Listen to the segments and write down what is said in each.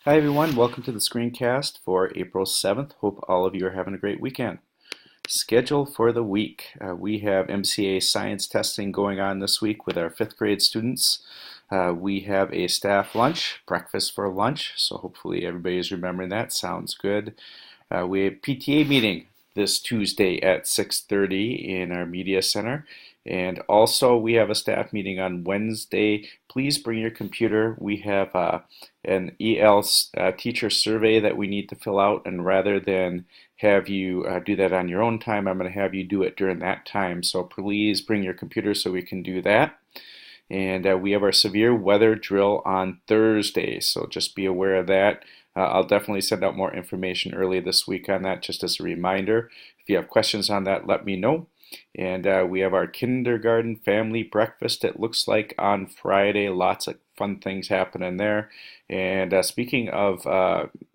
Hi everyone, welcome to the screencast for April 7th. Hope all of you are having a great weekend. Schedule for the week. We have MCA science testing going on this week with our 5th grade students. We have a staff lunch, breakfast for lunch, so hopefully everybody is remembering that. Sounds good. We have PTA meeting this Tuesday at 6:30 in our media center. And also we have a staff meeting on Wednesday. Please bring your computer. We have an EL teacher survey that we need to fill out, and rather than have you do that on your own time, I'm going to have you do it during that time. So please bring your computer so we can do that. And we have our severe weather drill on Thursday, so just be aware of that. I'll definitely send out more information early this week on that, just as a reminder. If you have questions on that, let me know. And we have our kindergarten family breakfast, it looks like, on Friday. Lots of fun things happening there. And speaking of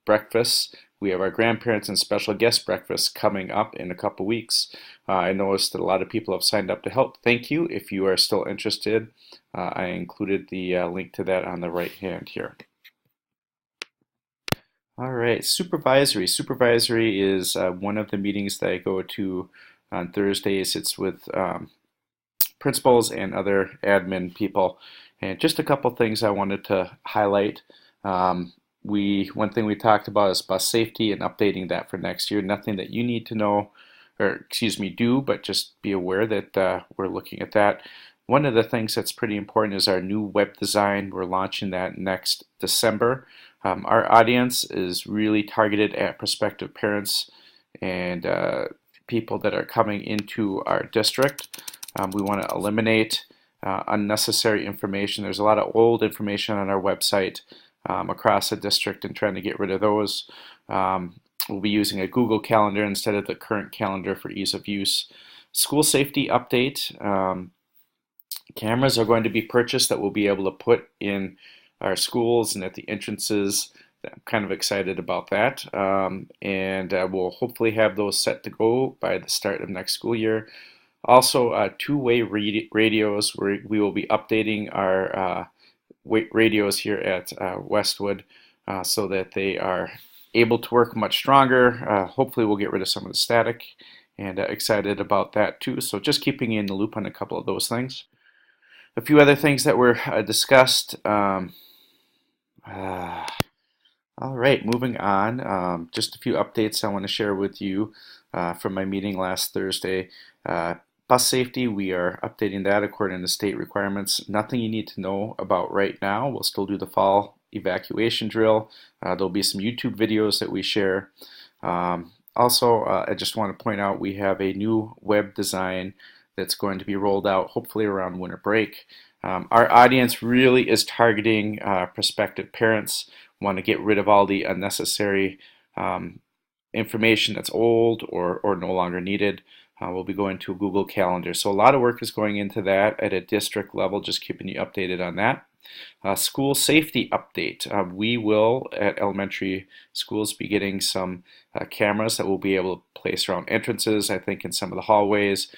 breakfasts, we have our grandparents and special guest breakfast coming up in a couple weeks. I noticed that a lot of people have signed up to help. Thank you. If you are still interested, I included the link to that on the right hand here. All right, supervisory. Supervisory is one of the meetings that I go to on Thursdays. It's with principals and other admin people. And just a couple things I wanted to highlight. One thing we talked about is bus safety and updating that for next year. Nothing that you need to know, or excuse me, do, but just be aware that we're looking at that. One of the things that's pretty important is our new web design. We're launching that next December. Our audience is really targeted at prospective parents and people that are coming into our district. We want to eliminate unnecessary information. There's a lot of old information on our website across the district, and trying to get rid of those. We'll be using a Google Calendar instead of the current calendar for ease of use. School safety update. Cameras are going to be purchased that we'll be able to put in our schools and at the entrances. I'm kind of excited about that. And we'll hopefully have those set to go by the start of next school year. Also, two-way radios. We will be updating our radios here at Westwood so that they are able to work much stronger. Hopefully we'll get rid of some of the static, and excited about that too. So just keeping you in the loop on a couple of those things. A few other things that were discussed. All right, moving on. Just a few updates I want to share with you from my meeting last Thursday. Bus safety, we are updating that according to state requirements. Nothing you need to know about right now. We'll still do the fall evacuation drill. There'll be some YouTube videos that we share. Also, I just want to point out we have a new web design that's going to be rolled out hopefully around winter break. Our audience really is targeting prospective parents. Want to get rid of all the unnecessary information that's old or no longer needed. We'll be going to a Google Calendar. So a lot of work is going into that at a district level, just keeping you updated on that. School safety update. We will, at elementary schools, be getting some cameras that we'll be able to place around entrances, I think in some of the hallways,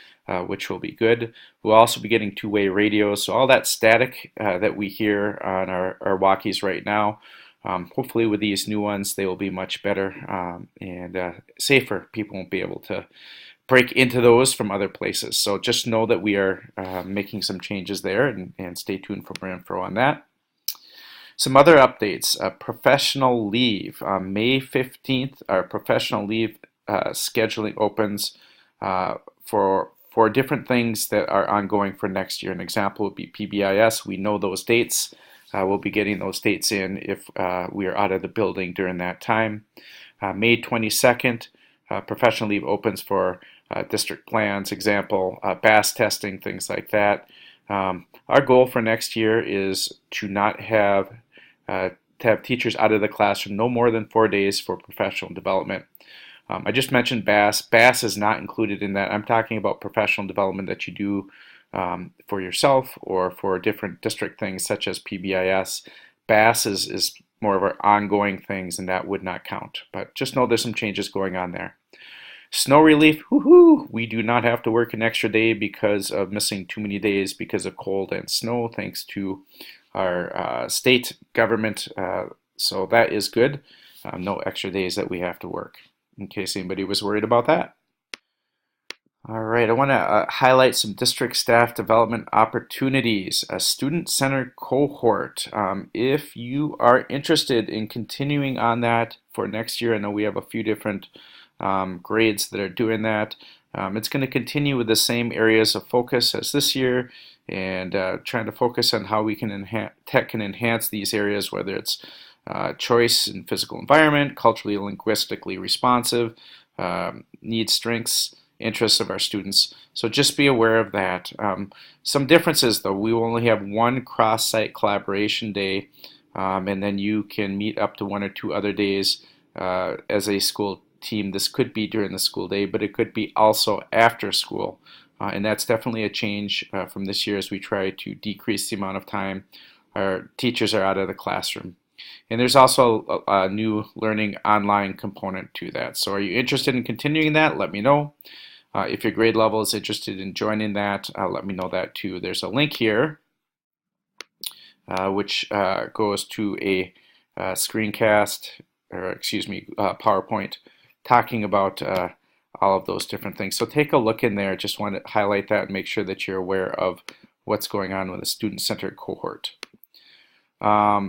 which will be good. We'll also be getting two-way radios, so all that static that we hear on our walkies right now, hopefully with these new ones, they will be much better and safer. People won't be able to break into those from other places. So just know that we are making some changes there, and stay tuned for more info on that. Some other updates. Professional leave. May 15th, our professional leave scheduling opens for different things that are ongoing for next year. An example would be PBIS. We know those dates. We'll be getting those dates in if we are out of the building during that time. May 22nd, professional leave opens for district plans, example, BAS testing, things like that. Our goal for next year is to not have teachers out of the classroom no more than 4 days for professional development. I just mentioned BAS. BAS is not included in that. I'm talking about professional development that you do for yourself or for different district things such as PBIS. BAS is more of our ongoing things, and that would not count. But just know there's some changes going on there. Snow relief, woohoo! We do not have to work an extra day because of missing too many days because of cold and snow, thanks to our state government So that is good. No extra days that we have to work, in case anybody was worried about that. All right, I want to highlight some district staff development opportunities. A student-centered cohort. If you are interested in continuing on that for next year, I know we have a few different grades that are doing that. It's going to continue with the same areas of focus as this year, and trying to focus on how we can tech can enhance these areas, whether it's choice in physical environment, culturally and linguistically responsive, needs, strengths, interests of our students. So just be aware of that. Some differences though, we will only have one cross-site collaboration day, and then you can meet up to 1 or 2 other days as a school team. This could be during the school day, but it could be also after school. And that's definitely a change from this year as we try to decrease the amount of time our teachers are out of the classroom. And there's also a new learning online component to that. So are you interested in continuing that? Let me know. If your grade level is interested in joining that, let me know that too. There's a link here which goes to a screencast, or excuse me, PowerPoint, talking about all of those different things. So take a look in there. Just want to highlight that and make sure that you're aware of what's going on with a student-centered cohort.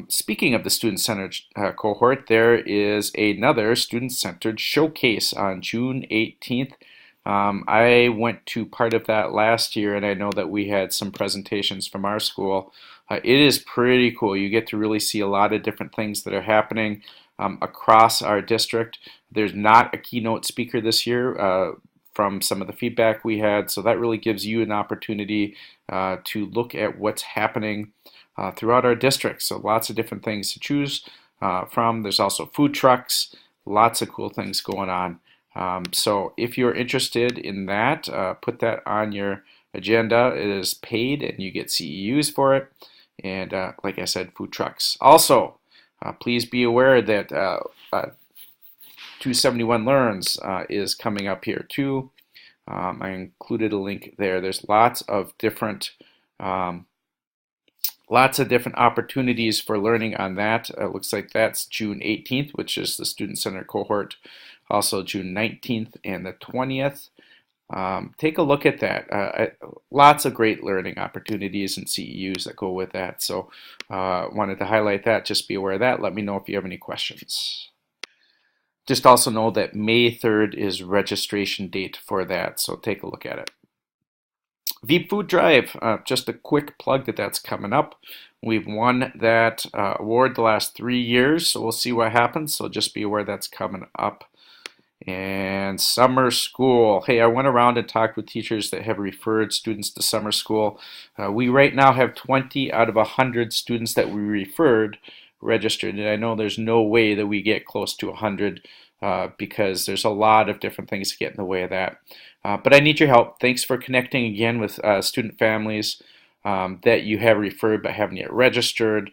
Speaking of the student-centered cohort, there is another student-centered showcase on June 18th. I went to part of that last year, and I know that we had some presentations from our school. It is pretty cool. You get to really see a lot of different things that are happening across our district. There's not a keynote speaker this year from some of the feedback we had, so that really gives you an opportunity to look at what's happening throughout our district. So lots of different things to choose from. There's also food trucks, lots of cool things going on. So if you're interested in that, put that on your agenda. It is paid and you get CEUs for it. And like I said, food trucks. Also, please be aware that 271 Learns is coming up here too. I included a link there. There's lots of different opportunities for learning on that. It looks like that's June 18th, which is the student-centered cohort. Also June 19th and the 20th. Take a look at that. Lots of great learning opportunities and CEUs that go with that. So wanted to highlight that. Just be aware of that. Let me know if you have any questions. Just also know that May 3rd is registration date for that. So take a look at it. Veep Food Drive, just a quick plug that's coming up. We've won that award the last 3 years, so we'll see what happens. So just be aware that's coming up. And summer school. Hey, I went around and talked with teachers that have referred students to summer school. We right now have 20 out of 100 students that we referred registered, and I know there's no way that we get close to 100 because there's a lot of different things that get in the way of that. But I need your help. Thanks for connecting again with student families that you have referred but haven't yet registered.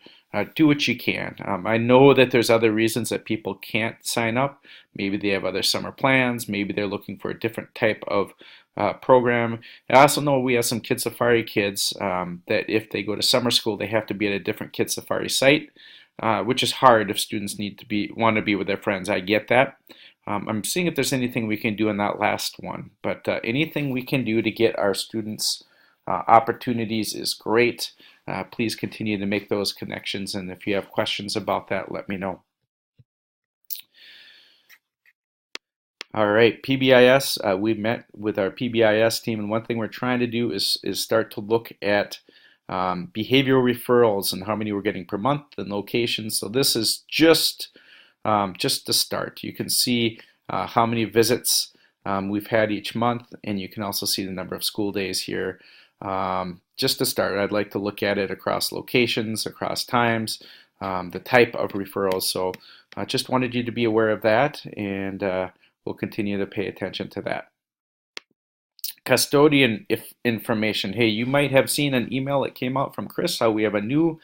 Do what you can. I know that there's other reasons that people can't sign up. Maybe they have other summer plans. Maybe they're looking for a different type of program. I also know we have some Kids Safari kids that if they go to summer school, they have to be at a different Kids Safari site, which is hard if students want to be with their friends. I get that. I'm seeing if there's anything we can do in that last one. But anything we can do to get our students opportunities is great. Please continue to make those connections, and if you have questions about that, let me know. All right, PBIS, we met with our PBIS team, and one thing we're trying to do is start to look at behavioral referrals and how many we're getting per month and locations. So this is just the start. You can see how many visits we've had each month, and you can also see the number of school days here. Just to start, I'd like to look at it across locations, across times, the type of referrals. So I just wanted you to be aware of that, and we'll continue to pay attention to that. Custodian information. Hey, you might have seen an email that came out from Chris how we have a new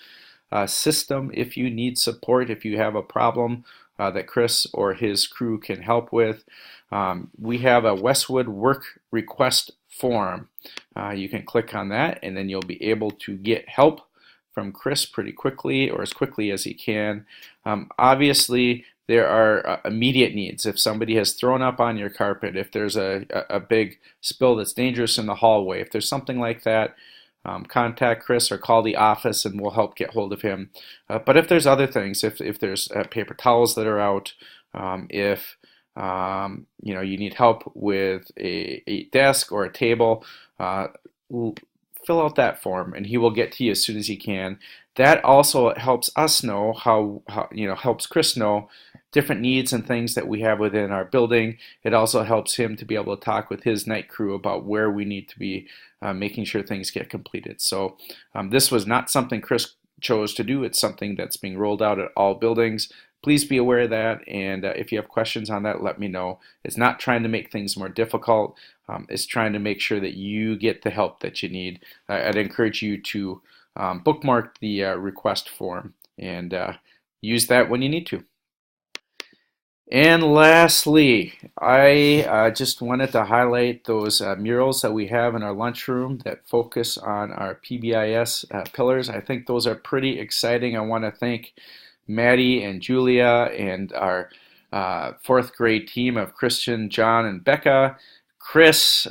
system if you need support, if you have a problem that Chris or his crew can help with. We have a Westwood work request form. You can click on that and then you'll be able to get help from Chris pretty quickly, or as quickly as he can. Obviously, there are immediate needs. If somebody has thrown up on your carpet, if there's a big spill that's dangerous in the hallway, if there's something like that, contact Chris or call the office and we'll help get hold of him. But if there's other things, if there's paper towels that are out, if you need help with a desk or a table, fill out that form and he will get to you as soon as he can. That also helps us know how helps Chris know different needs and things that we have within our building. It also helps him to be able to talk with his night crew about where we need to be making sure things get completed. So this was not something Chris chose to do. It's something that's being rolled out at all buildings. Please be aware of that, and if you have questions on that, let me know. It's not trying to make things more difficult. It's trying to make sure that you get the help that you need. I'd encourage you to bookmark the request form and use that when you need to. And lastly, I just wanted to highlight those murals that we have in our lunchroom that focus on our PBIS pillars. I think those are pretty exciting. I want to thank Maddie and Julia and our fourth grade team of Christian, John, and Becca, Chris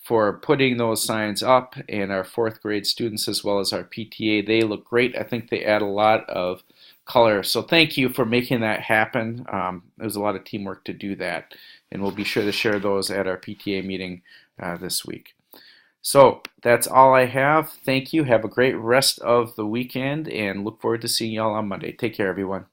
for putting those signs up, and our fourth grade students as well as our PTA. They look great. I think they add a lot of color. So thank you for making that happen. It was a lot of teamwork to do that, and we'll be sure to share those at our PTA meeting this week. So that's all I have. Thank you. Have a great rest of the weekend and look forward to seeing y'all on Monday. Take care, everyone.